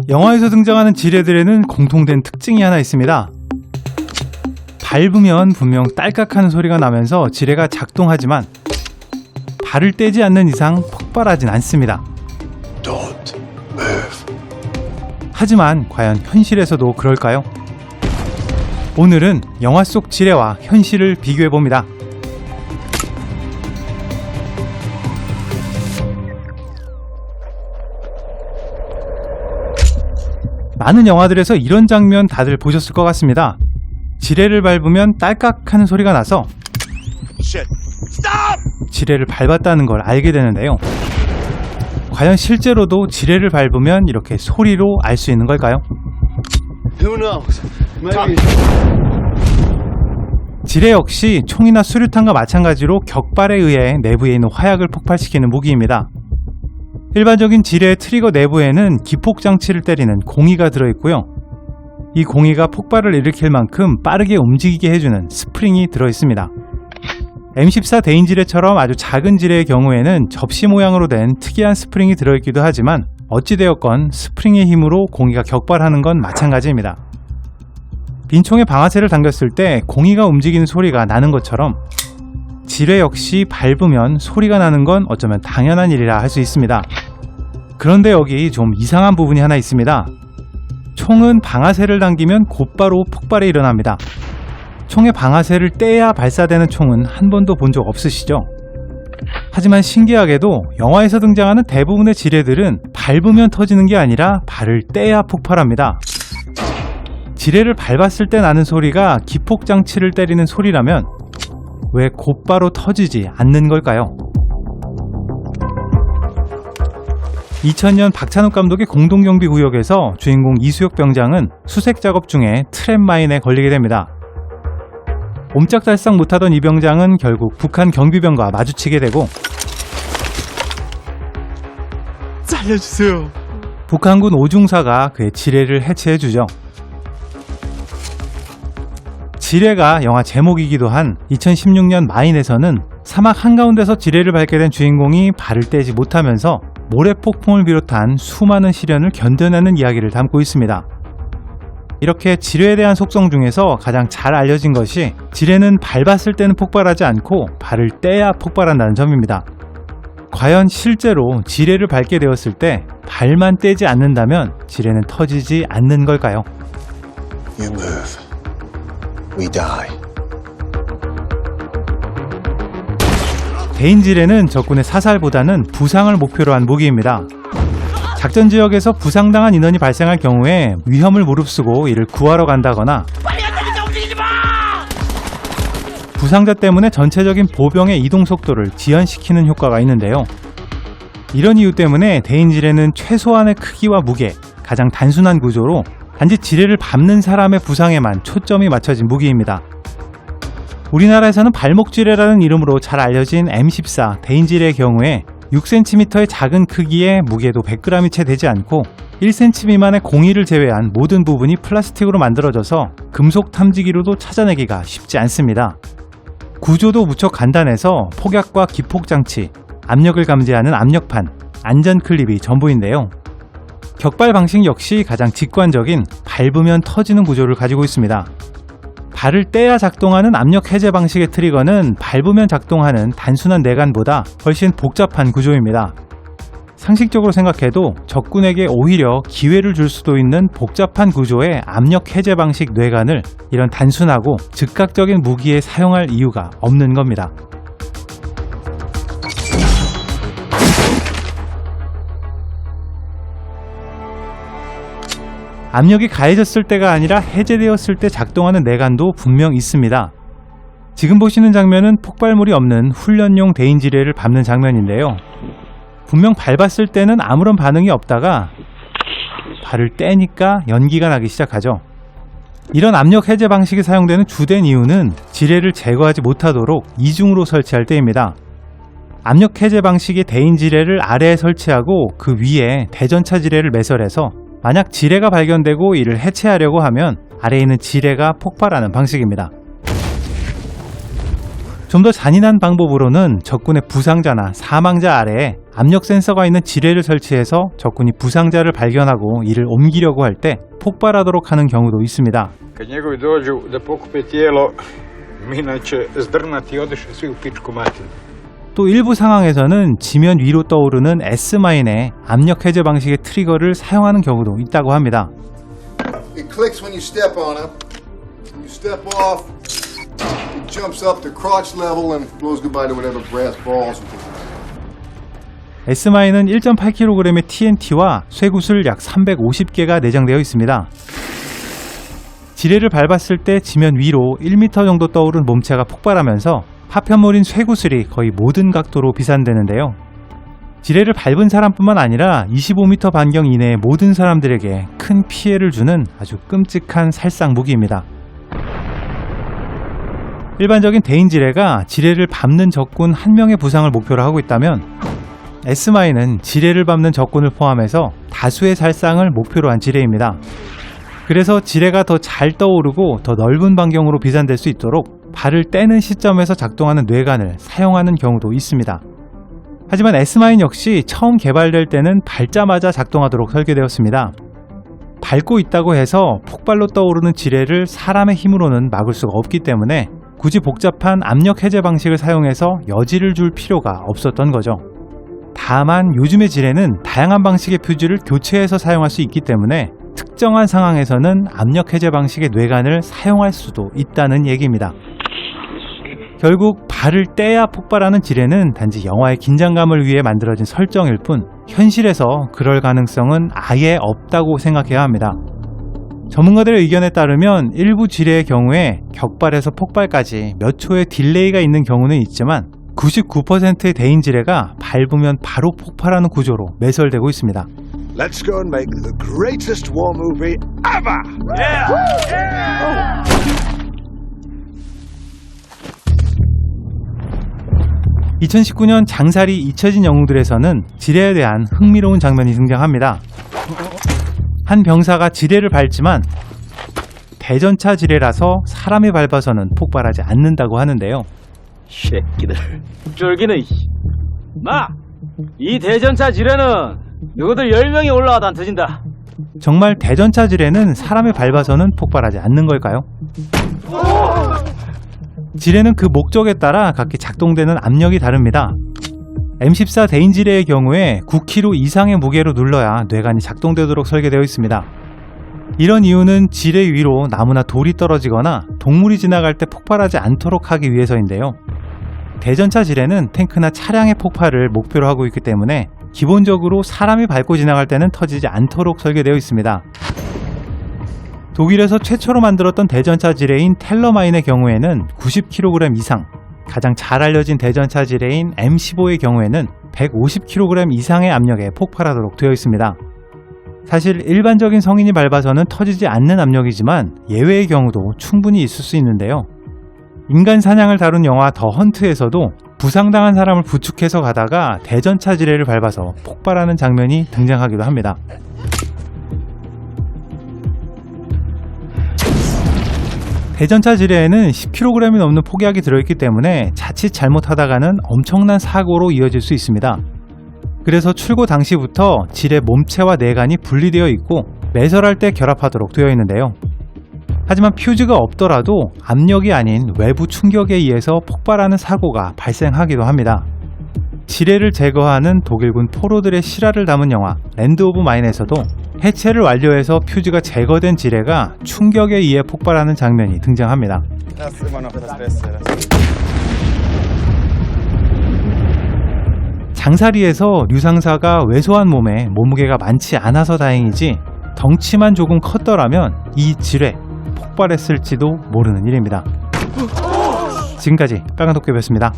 영화에서 등장하는 지뢰들에는 공통된 특징이 하나 있습니다. 밟으면 분명 딸깍하는 소리가 나면서 지뢰가 작동하지만 발을 떼지 않는 이상 폭발하진 않습니다. 하지만 과연 현실에서도 그럴까요? 오늘은 영화 속 지뢰와 현실을 비교해봅니다. 많은 영화들에서 이런 장면 다들 보셨을 것 같습니다. 지뢰를 밟으면 딸깍하는 소리가 나서 지뢰를 밟았다는 걸 알게 되는데요. 과연 실제로도 지뢰를 밟으면 이렇게 소리로 알 수 있는 걸까요? 지뢰 역시 총이나 수류탄과 마찬가지로 격발에 의해 내부에 있는 화약을 폭발시키는 무기입니다. 일반적인 지뢰의 트리거 내부에는 기폭장치를 때리는 공이가 들어있고요. 이 공이가 폭발을 일으킬 만큼 빠르게 움직이게 해주는 스프링이 들어있습니다. M14 대인 지뢰처럼 아주 작은 지뢰의 경우에는 접시 모양으로 된 특이한 스프링이 들어있기도 하지만 어찌되었건 스프링의 힘으로 공이가 격발하는 건 마찬가지입니다. 빈총에 방아쇠를 당겼을 때 공이가 움직이는 소리가 나는 것처럼 지뢰 역시 밟으면 소리가 나는 건 어쩌면 당연한 일이라 할 수 있습니다. 그런데 여기 좀 이상한 부분이 하나 있습니다. 총은 방아쇠를 당기면 곧바로 폭발이 일어납니다. 총의 방아쇠를 떼야 발사되는 총은 한 번도 본 적 없으시죠? 하지만 신기하게도 영화에서 등장하는 대부분의 지뢰들은 밟으면 터지는 게 아니라 발을 떼야 폭발합니다. 지뢰를 밟았을 때 나는 소리가 기폭장치를 때리는 소리라면 왜 곧바로 터지지 않는 걸까요? 2000년 박찬욱 감독의 공동경비구역에서 주인공 이수혁 병장은 수색 작업 중에 트랩마인에 걸리게 됩니다. 옴짝달싹 못하던 이 병장은 결국 북한 경비병과 마주치게 되고 살려주세요. 북한군 오중사가 그의 지뢰를 해체해주죠. 지뢰가 영화 제목이기도 한 2016년 마인에서는 사막 한가운데서 지뢰를 밟게 된 주인공이 발을 떼지 못하면서 모래폭풍을 비롯한 수많은 시련을 견뎌내는 이야기를 담고 있습니다. 이렇게 지뢰에 대한 속성 중에서 가장 잘 알려진 것이 지뢰는 밟았을 때는 폭발하지 않고 발을 떼야 폭발한다는 점입니다. 과연 실제로 지뢰를 밟게 되었을 때 발만 떼지 않는다면 지뢰는 터지지 않는 걸까요? You move. We die. 대인 지뢰는 적군의 사살보다는 부상을 목표로 한 무기입니다. 작전 지역에서 부상당한 인원이 발생할 경우에 위험을 무릅쓰고 이를 구하러 간다거나 부상자 때문에 전체적인 보병의 이동 속도를 지연시키는 효과가 있는데요. 이런 이유 때문에 대인 지뢰는 최소한의 크기와 무게, 가장 단순한 구조로 단지 지뢰를 밟는 사람의 부상에만 초점이 맞춰진 무기입니다. 우리나라에서는 발목지뢰라는 이름으로 잘 알려진 M14 대인 지뢰의 경우에 6cm의 작은 크기에 무게도 100g이 채 되지 않고 1cm 미만의 공이를 제외한 모든 부분이 플라스틱으로 만들어져서 금속 탐지기로도 찾아내기가 쉽지 않습니다. 구조도 무척 간단해서 폭약과 기폭장치, 압력을 감지하는 압력판, 안전 클립이 전부인데요. 격발 방식 역시 가장 직관적인 밟으면 터지는 구조를 가지고 있습니다. 발을 떼야 작동하는 압력 해제 방식의 트리거는 밟으면 작동하는 단순한 내관보다 훨씬 복잡한 구조입니다. 상식적으로 생각해도 적군에게 오히려 기회를 줄 수도 있는 복잡한 구조의 압력 해제 방식 뇌관을 이런 단순하고 즉각적인 무기에 사용할 이유가 없는 겁니다. 압력이 가해졌을 때가 아니라 해제되었을 때 작동하는 내관도 분명 있습니다. 지금 보시는 장면은 폭발물이 없는 훈련용 대인 지뢰를 밟는 장면인데요. 분명 밟았을 때는 아무런 반응이 없다가 발을 떼니까 연기가 나기 시작하죠. 이런 압력 해제 방식이 사용되는 주된 이유는 지뢰를 제거하지 못하도록 이중으로 설치할 때입니다. 압력 해제 방식의 대인 지뢰를 아래에 설치하고 그 위에 대전차 지뢰를 매설해서 만약 지뢰가 발견되고 이를 해체하려고 하면 아래에 있는 지뢰가 폭발하는 방식입니다. 좀 더 잔인한 방법으로는 적군의 부상자나 사망자 아래에 압력 센서가 있는 지뢰를 설치해서 적군이 부상자를 발견하고 이를 옮기려고 할 때 폭발하도록 하는 경우도 있습니다. Kad njegovi dođu da pokupe tijelo, mina će zdrnati i odeše svi u pičku materinu. 또 일부 상황에서는 지면 위로 떠오르는 S마인의 압력 해제 방식의 트리거를 사용하는 경우도 있다고 합니다. It clicks when you step on it. When you step off, it jumps up to crotch level and blows goodbye to whatever brass balls. S마인은 1.8kg의 TNT와 쇠구슬 약 350개가 내장되어 있습니다. 지뢰를 밟았을 때 지면 위로 1m 정도 떠오른 몸체가 폭발하면서 파편물인 쇠구슬이 거의 모든 각도로 비산되는데요. 지뢰를 밟은 사람뿐만 아니라 25m 반경 이내의 모든 사람들에게 큰 피해를 주는 아주 끔찍한 살상 무기입니다. 일반적인 대인 지뢰가 지뢰를 밟는 적군 1명의 부상을 목표로 하고 있다면 S마인은 지뢰를 밟는 적군을 포함해서 다수의 살상을 목표로 한 지뢰입니다. 그래서 지뢰가 더 잘 떠오르고 더 넓은 반경으로 비산될 수 있도록 발을 떼는 시점에서 작동하는 뇌관을 사용하는 경우도 있습니다. 하지만 S마인 역시 처음 개발될 때는 밟자마자 작동하도록 설계되었습니다. 밟고 있다고 해서 폭발로 떠오르는 지뢰를 사람의 힘으로는 막을 수가 없기 때문에 굳이 복잡한 압력 해제 방식을 사용해서 여지를 줄 필요가 없었던 거죠. 다만 요즘의 지뢰는 다양한 방식의 퓨즈를 교체해서 사용할 수 있기 때문에 특정한 상황에서는 압력 해제 방식의 뇌관을 사용할 수도 있다는 얘기입니다. 결국 발을 떼야 폭발하는 지뢰는 단지 영화의 긴장감을 위해 만들어진 설정일 뿐 현실에서 그럴 가능성은 아예 없다고 생각해야 합니다. 전문가들의 의견에 따르면 일부 지뢰의 경우에 격발에서 폭발까지 몇 초의 딜레이가 있는 경우는 있지만 99%의 대인 지뢰가 밟으면 바로 폭발하는 구조로 매설되고 있습니다. Let's go and make the greatest war movie ever! Yeah! 2019년 장살이 잊혀진 영웅들에서는 지뢰에 대한 흥미로운 장면이 등장합니다. 한 병사가 지뢰를 밟지만 대전차 지뢰라서 사람이 밟아서는 폭발하지 않는다고 하는데요. 새끼들 쫄기는 이 대전차 지뢰는 누구들 10명이 올라와도 안 터진다. 정말 대전차 지뢰는 사람이 밟아서는 폭발하지 않는 걸까요? 지뢰는 그 목적에 따라 각기 작동되는 압력이 다릅니다. M14 대인 지뢰의 경우에 9kg 이상의 무게로 눌러야 뇌관이 작동되도록 설계되어 있습니다. 이런 이유는 지뢰 위로 나무나 돌이 떨어지거나 동물이 지나갈 때 폭발하지 않도록 하기 위해서인데요. 대전차 지뢰는 탱크나 차량의 폭발을 목표로 하고 있기 때문에 기본적으로 사람이 밟고 지나갈 때는 터지지 않도록 설계되어 있습니다. 독일에서 최초로 만들었던 대전차 지뢰인 텔러마인의 경우에는 90kg 이상, 가장 잘 알려진 대전차 지뢰인 M15의 경우에는 150kg 이상의 압력에 폭발하도록 되어 있습니다. 사실 일반적인 성인이 밟아서는 터지지 않는 압력이지만 예외의 경우도 충분히 있을 수 있는데요. 인간 사냥을 다룬 영화 더 헌트에서도 부상당한 사람을 부축해서 가다가 대전차 지뢰를 밟아서 폭발하는 장면이 등장하기도 합니다. 대전차 지뢰에는 10kg이 넘는 폭약이 들어있기 때문에 자칫 잘못하다가는 엄청난 사고로 이어질 수 있습니다. 그래서 출고 당시부터 지뢰 몸체와 내관이 분리되어 있고 매설할 때 결합하도록 되어 있는데요. 하지만 퓨즈가 없더라도 압력이 아닌 외부 충격에 의해서 폭발하는 사고가 발생하기도 합니다. 지뢰를 제거하는 독일군 포로들의 실화를 담은 영화 랜드 오브 마인에서도 해체를 완료해서 퓨즈가 제거된 지뢰가 충격에 의해 폭발하는 장면이 등장합니다. 장사리에서 류상사가 왜소한 몸에 몸무게가 많지 않아서 다행이지 덩치만 조금 컸더라면 이 지뢰 폭발했을지도 모르는 일입니다. 지금까지 빨간도깨비였습니다.